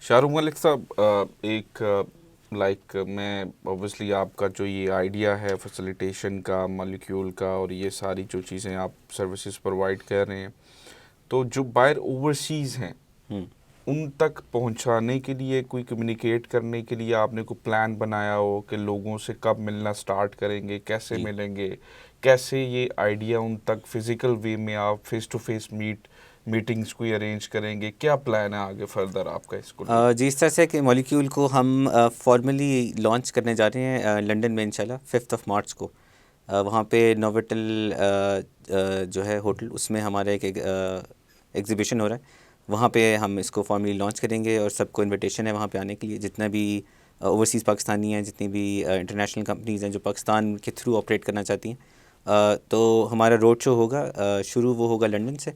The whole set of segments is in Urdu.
شاہ رخ ملک صاحب، ایک لائک میں اوبویسلی آپ کا جو یہ آئیڈیا ہے فیسیلیٹیشن کا، مالیکیول کا، اور یہ ساری جو چیزیں آپ سروسز پرووائڈ کر رہے ہیں، تو جو باہر اوورسیز ہیں ان تک پہنچانے کے لیے، کوئی کمیونیکیٹ کرنے کے لیے آپ نے کوئی پلان بنایا ہو کہ لوگوں سے کب ملنا سٹارٹ کریں گے، کیسے ملیں گے، کیسے یہ آئیڈیا ان تک فزیکل وے میں آپ فیس ٹو فیس میٹنگز کوئی ارینج کریں گے؟ کیا پلان ہے آگے فردر آپ کا اس کو؟ جی، اس طرح سے کہ مالیکیول کو ہم فارملی لانچ کرنے جا رہے ہیں لنڈن میں انشاءاللہ 5 مارچ کو. وہاں پہ نووٹل جو ہے ہوٹل، اس میں ہمارا ایک ایگزیبیشن ہو رہا ہے. وہاں پہ ہم اس کو فارملی لانچ کریں گے اور سب کو انویٹیشن ہے وہاں پہ آنے کے لیے. جتنا بھی اوورسیز پاکستانی ہیں، جتنی بھی انٹرنیشنل کمپنیز ہیں جو پاکستان کے تھرو آپریٹ کرنا چاہتی ہیں، تو ہمارا روڈ شو ہوگا. شروع وہ ہوگا لنڈن سے،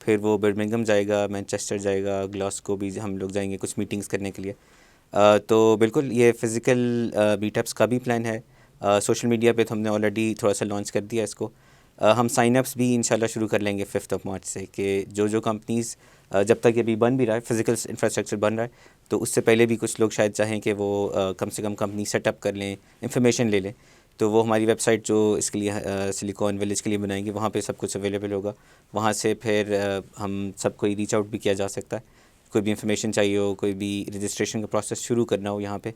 پھر وہ برمنگھم جائے گا، مینچسٹر جائے گا، گلاسکو بھی ہم لوگ جائیں گے کچھ میٹنگز کرنے کے لیے. تو بالکل یہ فزیکل میٹ اپس کا بھی پلان ہے. سوشل میڈیا پہ تو ہم نے آلریڈی تھوڑا سا لانچ کر دیا اس کو. ہم سائن اپس بھی انشاءاللہ شروع کر لیں گے 5 مارچ سے، کہ جو کمپنیز جب تک یہ بھی بن بھی رہا ہے، فزیکل انفراسٹرکچر بن رہا ہے، تو اس سے پہلے بھی کچھ لوگ شاید چاہیں کہ وہ کم سے کم کمپنی سیٹ اپ کر لیں، انفارمیشن لے لیں. تو وہ ہماری ویب سائٹ جو اس کے لیے سلیکون ولیج کے لیے بنائیں گے، وہاں پہ سب کچھ اویلیبل ہوگا. وہاں سے پھر ہم سب کو ریچ آؤٹ بھی کیا جا سکتا ہے. کوئی بھی انفارمیشن چاہیے ہو، کوئی بھی رجسٹریشن کا پروسیس شروع کرنا ہو یہاں پہ،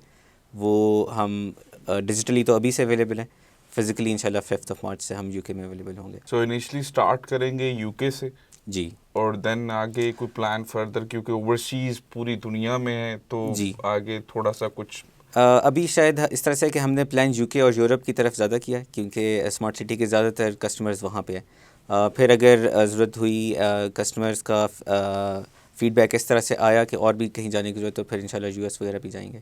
وہ ہم ڈیجیٹلی تو ابھی سے اویلیبل ہیں، فزیکلی انشاءاللہ 5 مارچ سے ہم یو کے میں اویلیبل ہوں گے. سو انیشلی اسٹارٹ کریں گے یو کے سے، جی، اور دین آگے کوئی پلان فردر، کیونکہ اوورسیز پوری دنیا میں ہے، تو جی. آگے تھوڑا سا کچھ ابھی شاید اس طرح سے کہ ہم نے پلان یو کے اور یورپ کی طرف زیادہ کیا ہے، کیونکہ اسمارٹ سٹی کے زیادہ تر کسٹمرز وہاں پہ ہیں. پھر اگر ضرورت ہوئی، کسٹمرز کا فیڈ بیک اس طرح سے آیا کہ اور بھی کہیں جانے کی ضرورت، تو پھر انشاءاللہ یو ایس وغیرہ بھی جائیں گے.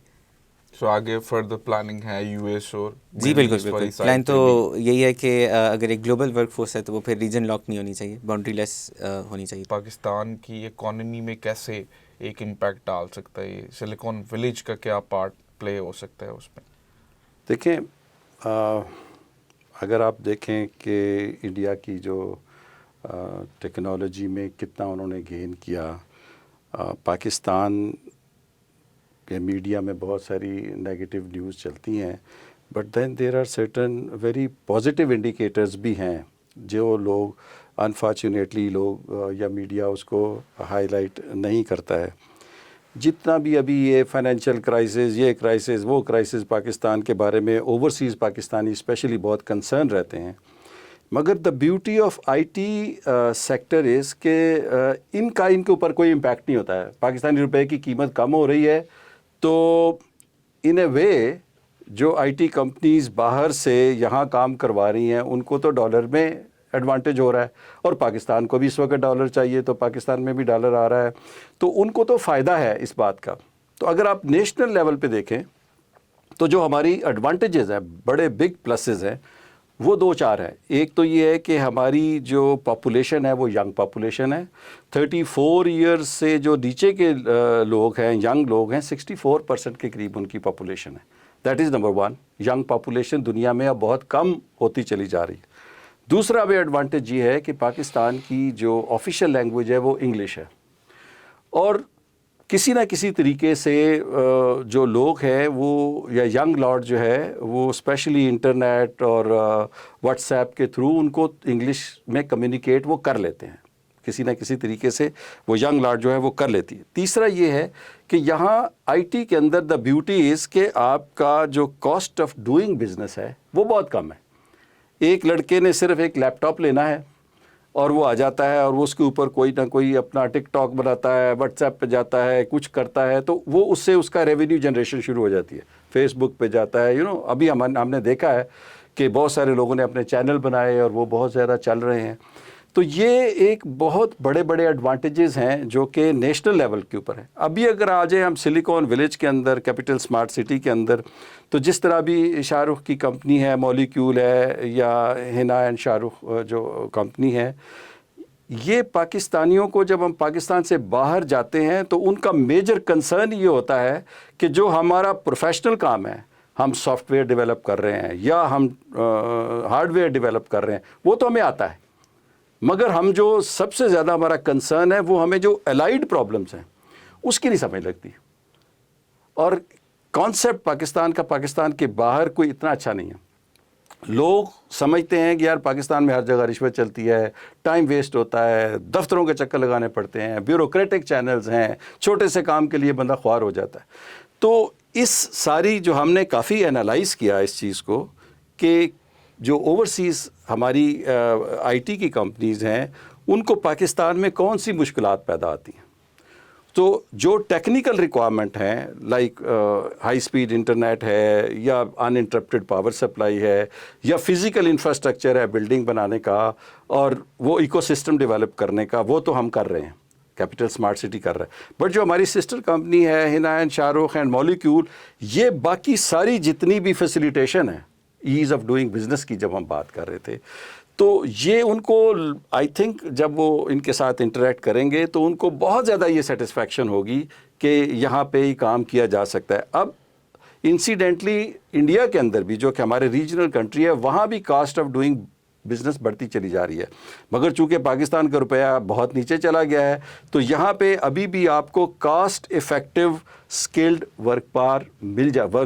سو آگے فردر پلاننگ ہے یو ایس اور جی مڈل بالکل ایسٹ بالکل. والی پلان سائڈ تو پہ بھی؟ یہی ہے کہ اگر ایک گلوبل ورک فورس ہے تو وہ پھر ریجن لاک نہیں ہونی چاہیے، باؤنڈری لیس ہونی چاہیے. پاکستان کی اکانومی میں کیسے ایک امپیکٹ ڈال سکتا ہے یہ سلیکون ولیج کا، کیا پارٹ پلے ہو سکتا ہے اس میں؟ دیکھیں، اگر آپ دیکھیں کہ انڈیا کی جو ٹیکنالوجی میں کتنا انہوں نے گین کیا، پاکستان کے میڈیا میں بہت ساری نیگیٹو نیوز چلتی ہیں، but then there are certain very positive indicators بھی ہیں جو لوگ انفارچونیٹلی یا میڈیا اس کو ہائی لائٹ نہیں کرتا ہے. جتنا بھی ابھی یہ فائنینشیل کرائسس، یہ کرائسس، وہ کرائسس پاکستان کے بارے میں اوورسیز پاکستانی اسپیشلی بہت کنسرن رہتے ہیں، مگر the beauty of I T sector is کہ ان کے اوپر کوئی امپیکٹ نہیں ہوتا ہے. پاکستانی روپے کی قیمت کم ہو رہی ہے تو ان اے وے جو آئی ٹی کمپنیز باہر سے یہاں کام کروا رہی ہیں ان کو تو ڈالر میں ایڈوانٹیج ہو رہا ہے، اور پاکستان کو بھی اس وقت ڈالر چاہیے تو پاکستان میں بھی ڈالر آ رہا ہے، تو ان کو تو فائدہ ہے اس بات کا. تو اگر آپ نیشنل لیول پہ دیکھیں تو جو ہماری ایڈوانٹیجز ہیں، بڑے بگ پلسز ہیں، وہ 2-4 ہیں. ایک تو یہ ہے کہ ہماری جو پاپولیشن ہے وہ ینگ پاپولیشن ہے. 34 ایئرز سے جو نیچے کے لوگ ہیں، ینگ لوگ ہیں، 64% کے قریب ان کی پاپولیشن ہے. That is number 1. Young population دنیا میں اب بہت کم ہوتی چلی جا رہی ہے. دوسرا بھی ایڈوانٹیج یہ ہے کہ پاکستان کی جو آفیشیل لینگویج ہے وہ انگلش ہے، اور کسی نہ کسی طریقے سے جو لوگ ہیں وہ، یا ینگ لاٹ جو ہے وہ اسپیشلی انٹرنیٹ اور واٹس ایپ کے تھرو ان کو انگلش میں کمیونیکیٹ وہ کر لیتے ہیں، کسی نہ کسی طریقے سے وہ ینگ لاٹ جو ہے وہ کر لیتی ہے. تیسرا یہ ہے کہ یہاں آئی ٹی کے اندر دا بیوٹی از کہ آپ کا جو کاسٹ آف ڈوئنگ بزنس ہے وہ بہت کم ہے. ایک لڑکے نے صرف ایک لیپ ٹاپ لینا ہے اور وہ آ جاتا ہے، اور وہ اس کے اوپر کوئی نہ کوئی اپنا ٹک ٹاک بناتا ہے، واٹس ایپ پہ جاتا ہے، کچھ کرتا ہے، تو وہ اس سے اس کا ریونیو جنریشن شروع ہو جاتی ہے. فیس بک پہ جاتا ہے، ابھی ہم نے دیکھا ہے کہ بہت سارے لوگوں نے اپنے چینل بنائے اور وہ بہت زیادہ چل رہے ہیں. تو یہ ایک بہت بڑے بڑے ایڈوانٹیجز ہیں جو کہ نیشنل لیول کے اوپر ہیں. ابھی اگر آ جائیں ہم سلیکون ولیج کے اندر، کیپٹل اسمارٹ سٹی کے اندر، تو جس طرح بھی شاہ رخ کی کمپنی ہے، مالیکیول ہے، یا ہنا اینڈ شاہ رخ جو کمپنی ہے، یہ پاکستانیوں کو جب ہم پاکستان سے باہر جاتے ہیں تو ان کا میجر کنسرن یہ ہوتا ہے کہ جو ہمارا پروفیشنل کام ہے، ہم سافٹ ویئر ڈیولپ کر رہے ہیں یا ہم ہارڈ ویئر ڈیولپ کر رہے ہیں، وہ تو ہمیں آتا ہے، مگر ہم جو سب سے زیادہ ہمارا کنسرن ہے وہ ہمیں جو الائڈ پرابلمس ہیں اس کی نہیں سمجھ لگتی. اور کانسیپٹ پاکستان کا پاکستان کے باہر کوئی اتنا اچھا نہیں ہے. لوگ سمجھتے ہیں کہ یار پاکستان میں ہر جگہ رشوت چلتی ہے, ٹائم ویسٹ ہوتا ہے, دفتروں کے چکر لگانے پڑتے ہیں, بیوروکریٹک چینلز ہیں, چھوٹے سے کام کے لیے بندہ خوار ہو جاتا ہے. تو اس ساری جو ہم نے کافی انالائز کیا اس چیز کو کہ جو اوورسیز ہماری آئی ٹی کی کمپنیز ہیں ان کو پاکستان میں کون سی مشکلات پیدا آتی ہیں. تو جو ٹیکنیکل ریکوائرمنٹ ہیں لائک ہائی سپیڈ انٹرنیٹ ہے یا ان انٹرپٹیڈ پاور سپلائی ہے یا فزیکل انفراسٹرکچر ہے بلڈنگ بنانے کا اور وہ ایکو سسٹم ڈیولپ کرنے کا, وہ تو ہم کر رہے ہیں, کیپٹل اسمارٹ سٹی کر رہا ہے. بٹ جو ہماری سسٹر کمپنی ہے ہنا and Shah Rukh and molecule, یہ باقی ساری جتنی بھی فیسیلیٹیشن ہے ایز آف ڈوئنگ بزنس کی جب ہم بات کر رہے تھے, تو یہ ان کو آئی تھنک جب وہ ان کے ساتھ انٹریکٹ کریں گے تو ان کو بہت زیادہ یہ سیٹسفیکشن ہوگی کہ یہاں پہ ہی کام کیا جا سکتا ہے. اب انسیڈنٹلی انڈیا کے اندر بھی جو کہ ہمارے ریجنل کنٹری ہے وہاں بھی کاسٹ آف ڈوئنگ بزنس بڑھتی چلی جا رہی ہے, مگر چونکہ پاکستان کا روپیہ بہت نیچے چلا گیا ہے تو یہاں پہ ابھی بھی آپ کو cost effective skilled work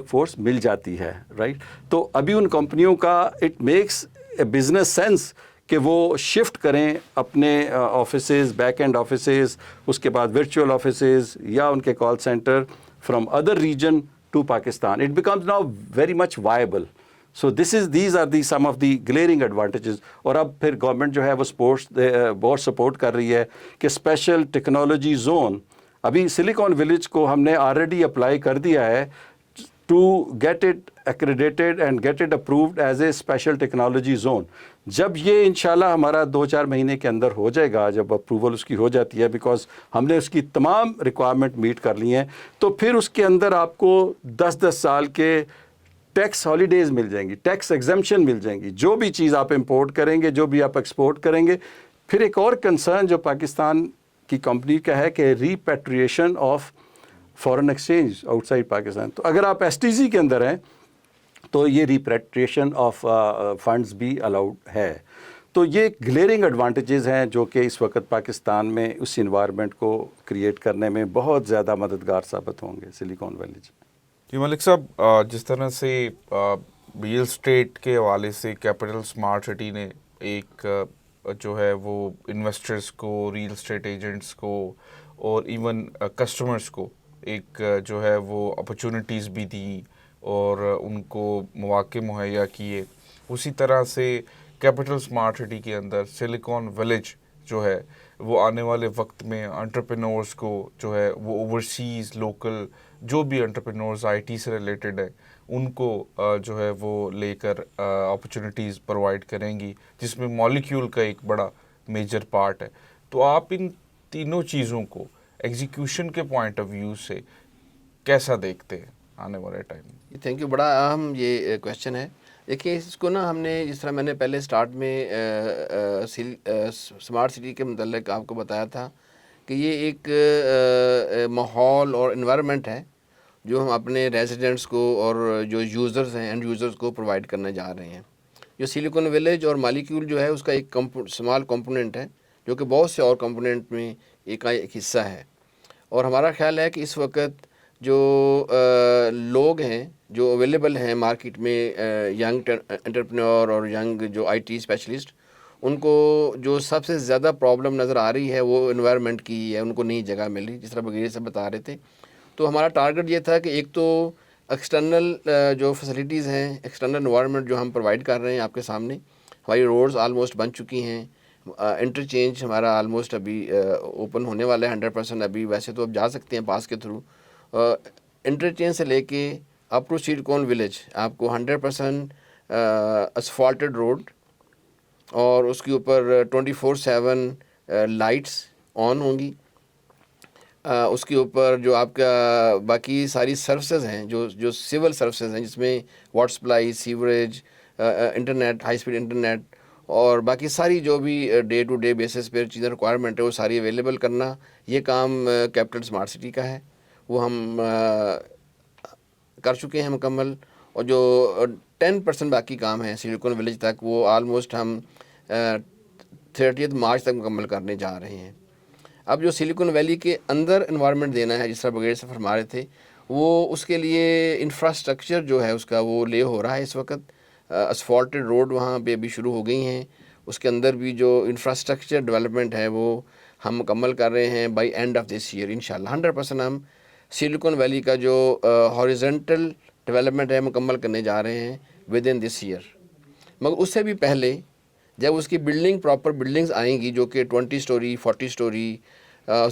force مل جاتی ہے, رائٹ. تو ابھی ان کمپنیوں کا it makes a business sense کہ وہ شفٹ کریں اپنے آفیسز, بیک اینڈ آفیسز, اس کے بعد ورچوئل آفیسز یا ان کے call centre from other region to Pakistan. It becomes now very much viable. So these are the some of the glaring advantages. اور اب پھر گورنمنٹ جو ہے وہ بہت سپورٹ کر رہی ہے کہ اسپیشل ٹیکنالوجی زون, ابھی سلیکان ولیج کو ہم نے آلریڈی اپلائی کر دیا ہے to get it accredited and get it approved as a special technology zone. جب یہ انشاءاللہ ہمارا 2-4 مہینے کے اندر ہو جائے گا, جب اپروول اس کی ہو جاتی ہے بیکاز ہم نے اس کی تمام ریکوائرمنٹ میٹ کر لی ہیں, تو پھر اس کے اندر آپ کو 10 سال کے ٹیکس ہالیڈیز مل جائیں گی, ٹیکس ایگزمپشن مل جائیں گی, جو بھی چیز آپ امپورٹ کریں گے, جو بھی آپ ایکسپورٹ کریں گے. پھر ایک اور کنسرن جو پاکستان کی کمپنی کا ہے کہ repatriation of foreign exchange out side Pakistan. تو اگر آپ ایس ٹی سی کے اندر ہیں تو یہ ریپیٹریشن آف فنڈز بھی الاؤڈ ہے. تو یہ گلیئرنگ ایڈوانٹیجز ہیں جو کہ اس وقت پاکستان میں اس انوائرمنٹ کو کریٹ کرنے میں بہت زیادہ مددگار ثابت ہوں گے سلیکان ویلی میں. جی ملک صاحب, جس طرح سے ریئل اسٹیٹ کے حوالے سے کیپٹل اسمارٹ سٹی نے ایک جو ہے وہ انویسٹرز کو, ریئل اسٹیٹ ایجنٹس کو اور ایون کسٹمرز کو ایک جو ہے وہ اپرچونٹیز بھی دی اور ان کو مواقع مہیا کیے, اسی طرح سے کیپٹل اسمارٹ سٹی کے اندر سلیکان ویلیج جو ہے وہ آنے والے وقت میں انٹرپرینورز کو جو ہے وہ اوورسیز لوکل جو بھی انٹرپرینورز آئی ٹی سے ریلیٹڈ ہیں ان کو جو ہے وہ لے کر اپرچونٹیز پرووائڈ کریں گی, جس میں مالیکیول کا ایک بڑا میجر پارٹ ہے. تو آپ ان تینوں چیزوں کو ایگزیکیوشن کے پوائنٹ آف ویو سے کیسا دیکھتے ہیں آنے والے ٹائم میں؟ تھینک یو, بڑا اہم یہ کویشچن ہے. دیکھیے اس کو نا ہم نے جس طرح میں نے پہلے سٹارٹ میں اسمارٹ سٹی کے متعلق آپ کو بتایا تھا کہ یہ ایک ماحول اور انوائرمنٹ ہے جو ہم اپنے ریزیڈنٹس کو اور جو یوزرز ہیں اینڈ یوزرز کو پرووائڈ کرنے جا رہے ہیں. جو سلیکان ویلیج اور مالیکیول جو ہے اس کا ایک اسمال کمپوننٹ ہے جو کہ بہت سے اور کمپوننٹ میں ایک حصہ ہے. اور ہمارا خیال ہے کہ اس وقت جو لوگ ہیں جو اویلیبل ہیں مارکیٹ میں, ینگ انٹرپرینور اور ینگ جو آئی ٹی اسپیشلسٹ, ان کو جو سب سے زیادہ پرابلم نظر آ رہی ہے وہ انوائرمنٹ کی ہے, ان کو نئی جگہ مل رہی, جس طرح بغیر سے بتا رہے تھے. تو ہمارا ٹارگٹ یہ تھا کہ ایک تو ایکسٹرنل جو فیسلٹیز ہیں, ایکسٹرنل انوائرمنٹ جو ہم پرووائڈ کر رہے ہیں آپ کے سامنے, ہماری روڈز آلموسٹ بن چکی ہیں, انٹرچینج ہمارا آلموسٹ ابھی اوپن ہونے والا ہے 100%. ابھی ویسے تو اب جا سکتے ہیں پاس کے تھرو, انٹرچینج سے لے کے اپ ٹو سلیکان ویلیج آپ کو 100% اسفالٹڈ روڈ اور اس کے اوپر 24/7 لائٹس آن ہوں گی. اس کے اوپر جو آپ کا باقی ساری سروسز ہیں جو سول سروسز ہیں, جس میں water supply, sewerage, internet, high speed internet اور باقی ساری جو بھی ڈے ٹو ڈے بیسس پہ چیزیں ریکوائرمنٹ ہے وہ ساری اویلیبل کرنا, یہ کام کیپٹل اسمارٹ سٹی کا ہے. وہ ہم کر چکے ہیں مکمل, اور جو 10% باقی کام ہے سلیکان ویلیج تک وہ آلموسٹ ہم 30 مارچ تک مکمل کرنے جا رہے ہیں. اب جو سلیکان ویلی کے اندر انوائرمنٹ دینا ہے, جس طرح بغیر سے فرما رہے تھے, وہ اس کے لیے انفراسٹرکچر جو ہے اس کا وہ لے ہو رہا ہے اس وقت. اسفالٹڈ روڈ وہاں پہ ابھی شروع ہو گئی ہیں. اس کے اندر بھی جو انفراسٹرکچر ڈیولپمنٹ ہے وہ ہم مکمل کر رہے ہیں by end of this year انشاءاللہ. 100% ہم سلیکون ویلی کا جو ہاریزنٹل ڈیولپمنٹ ہے مکمل کرنے جا رہے ہیں ود ان دس ایئر. مگر اس سے بھی پہلے جب اس کی بلڈنگ پراپر بلڈنگز آئیں گی جو کہ 20 اسٹوری 40 اسٹوری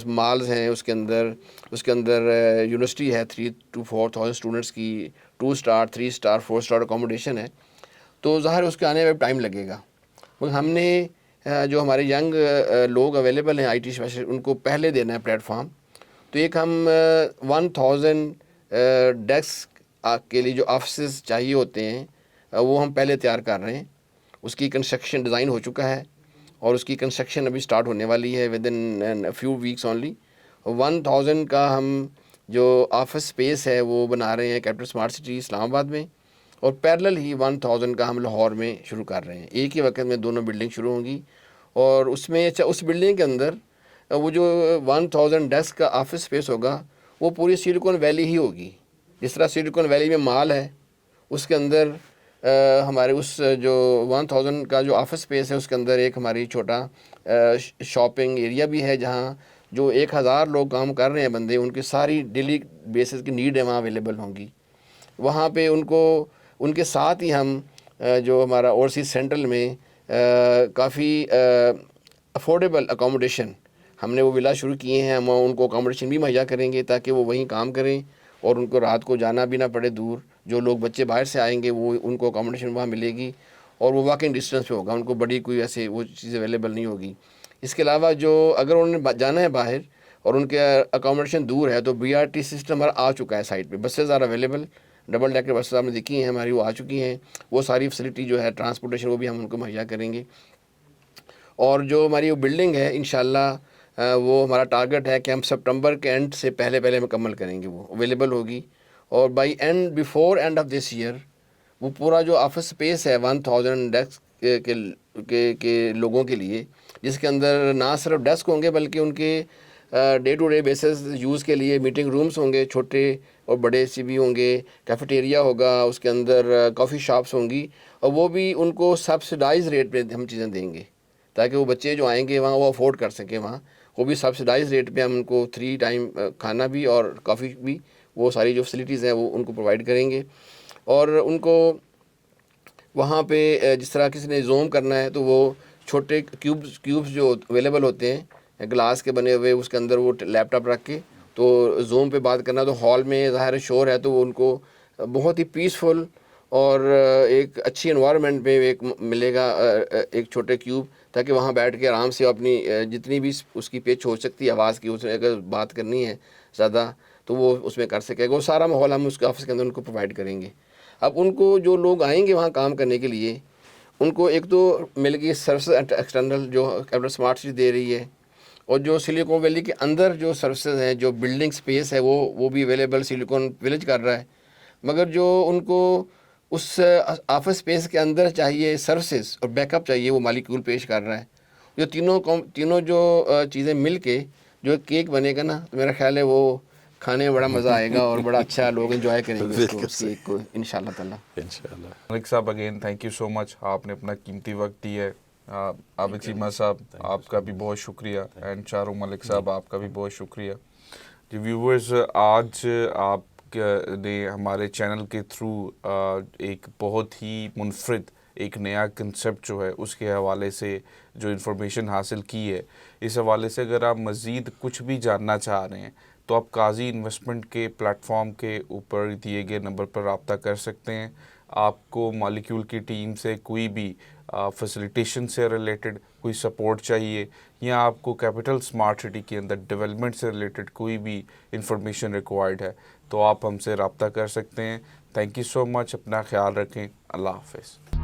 مالز ہیں, اس کے اندر یونیورسٹی ہے 3 to 4,000 اسٹوڈنٹس کی, 2 اسٹار 3 اسٹار 4 اسٹار اکوموڈیشن ہے, تو ظاہر اس کے آنے میں ٹائم لگے گا. مگر ہم نے جو ہمارے ینگ لوگ اویلیبل ہیں IT اسپیشل, ان کو پہلے دینا ہے پلیٹ فارم. تو ایک ہم 1000 ڈیسک کے لیے جو آفسز چاہیے ہوتے ہیں وہ ہم پہلے تیار کر رہے ہیں. اس کی کنسٹرکشن ڈیزائن ہو چکا ہے اور اس کی کنسٹرکشن ابھی سٹارٹ ہونے والی ہے with in few weeks only. 1000 کا ہم جو آفس اسپیس ہے وہ بنا رہے ہیں کیپٹل اسمارٹ سٹی اسلام آباد میں, اور پیرلل ہی 1000 کا ہم لاہور میں شروع کر رہے ہیں. ایک ہی وقت میں دونوں بلڈنگ شروع ہوں گی, اور اس میں اس بلڈنگ کے اندر وہ جو 1000 ڈیسک کا آفس اسپیس ہوگا وہ پوری سلیکون ویلی ہی ہوگی. جس طرح سلیکون ویلی میں مال ہے, اس کے اندر ہمارے اس جو 1000 کا جو آفس اسپیس ہے اس کے اندر ایک ہماری چھوٹا شاپنگ ایریا بھی ہے, جہاں جو 1000 لوگ کام کر رہے ہیں بندے, ان کی ساری ڈیلی بیسس کی نیڈ ہے وہاں اویلیبل ہوں گی. وہاں پہ ان کے ساتھ ہی ہم جو ہمارا اوورسیز سینٹرل میں کافی افورڈیبل اکوموڈیشن ہم نے وہ ولا شروع کیے ہیں. ہم ان کو اکوموڈیشن بھی مہیا کریں گے تاکہ وہ وہیں کام کریں اور ان کو رات کو جانا بھی نہ پڑے دور. جو لوگ بچے باہر سے آئیں گے وہ ان کو اکوموڈیشن وہاں ملے گی, اور وہ واکنگ ڈسٹینس پہ ہوگا, ان کو بڑی کوئی ایسے وہ چیز اویلیبل نہیں ہوگی. اس کے علاوہ جو اگر انہوں نے جانا ہے باہر اور ان کے اکوموڈیشن دور ہے تو BRT سسٹم ہمارا آ چکا ہے سائٹ پہ. Buses are available, double decker buses آپ نے دیکھی ہیں ہماری, وہ آ چکی ہیں. وہ ساری فیسلٹی جو ہے ٹرانسپورٹیشن وہ بھی ہم ان کو مہیا کریں گے. اور جو ہماری وہ بلڈنگ ہے انشاءاللہ وہ ہمارا ٹارگٹ ہے کہ ہم سپٹمبر کے اینڈ سے پہلے مکمل کریں گے, وہ اویلیبل ہوگی. اور by before end of this year وہ پورا جو آفس اسپیس ہے 1000 ڈیسک کے لوگوں کے لیے, جس کے اندر نہ صرف ڈیسک ہوں گے بلکہ ان کے day to day basis use کے لیے میٹنگ رومز ہوں گے, چھوٹے اور بڑے سی بھی ہوں گے, کیفیٹیریا ہوگا, اس کے اندر کافی شاپس ہوں گی, اور وہ بھی ان کو سبسڈائز ریٹ پہ ہم چیزیں دیں گے تاکہ وہ بچے جو آئیں گے وہاں وہ افورڈ کر سکیں. وہاں وہ بھی سبسڈائز ریٹ پہ ہم ان کو 3 ٹائم کھانا بھی اور کافی بھی, وہ ساری جو فیسلٹیز ہیں وہ ان کو پرووائڈ کریں گے. اور ان کو وہاں پہ جس طرح کسی نے زوم کرنا ہے تو وہ چھوٹے کیوبس جو اویلیبل ہوتے ہیں گلاس کے بنے ہوئے, اس کے اندر وہ لیپ ٹاپ رکھ کے تو زوم پہ بات کرنا, تو ہال میں ظاہر شور ہے تو وہ ان کو بہت ہی پیسفل اور ایک اچھی انوائرمنٹ میں ایک ملے گا ایک چھوٹے کیوب, تاکہ وہاں بیٹھ کے آرام سے اپنی جتنی بھی اس کی پیچ ہو سکتی ہے آواز کی, اس میں اگر بات کرنی ہے زیادہ تو وہ اس میں کر سکے گا. وہ سارا ماحول ہم اس کے آفس کے اندر ان کو پرووائڈ کریں گے. اب ان کو جو لوگ آئیں گے وہاں کام کرنے کے لیے, ان کو ایک تو مل گئی سروسز ایکسٹرنل جو کیپٹل اسمارٹ سٹی دے رہی ہے, اور جو سلیکون ویلی کے اندر جو سروسز ہیں, جو بلڈنگ سپیس ہے وہ بھی اویلیبل سلیکون ویلیج کر رہا ہے. مگر جو ان کو اس آفس سپیس کے اندر چاہیے سروسز اور بیک اپ چاہیے, وہ مالیکیول پیش کر رہا ہے. جو تینوں جو چیزیں مل کے جو کیک بنے گا نا, تو میرا خیال ہے وہ کھانے میں بڑا مزہ آئے گا اور بڑا اچھا لوگ انجوائے کریں گے اس کیک کو انشاءاللہ تعالیٰ. انشاءاللہ. ملک صاحب اگین تھینک یو سو مچ, آپ نے اپنا قیمتی وقت دیا ہے. عابد چیمہ صاحب آپ کا بھی بہت شکریہ, اینڈ چاروں ملک صاحب آپ کا بھی بہت شکریہ. جی ویورز, آج آپ نے ہمارے چینل کے تھرو ایک بہت ہی منفرد ایک نیا کنسیپٹ جو ہے اس کے حوالے سے جو انفارمیشن حاصل کی ہے. اس حوالے سے اگر آپ مزید کچھ بھی جاننا چاہ رہے ہیں تو آپ قاضی انویسٹمنٹ کے پلیٹ فارم کے اوپر دیے گئے نمبر پر رابطہ کر سکتے ہیں. آپ کو مالیکیول کی ٹیم سے کوئی بھی فیسیلیٹیشن سے ریلیٹڈ کوئی سپورٹ چاہیے, یا آپ کو کیپٹل اسمارٹ سٹی کے اندر ڈیولپمنٹ سے ریلیٹڈ کوئی بھی انفارمیشن ریکوائرڈ ہے, تو آپ ہم سے رابطہ کر سکتے ہیں. تھینک یو سو مچ, اپنا خیال رکھیں, اللہ حافظ.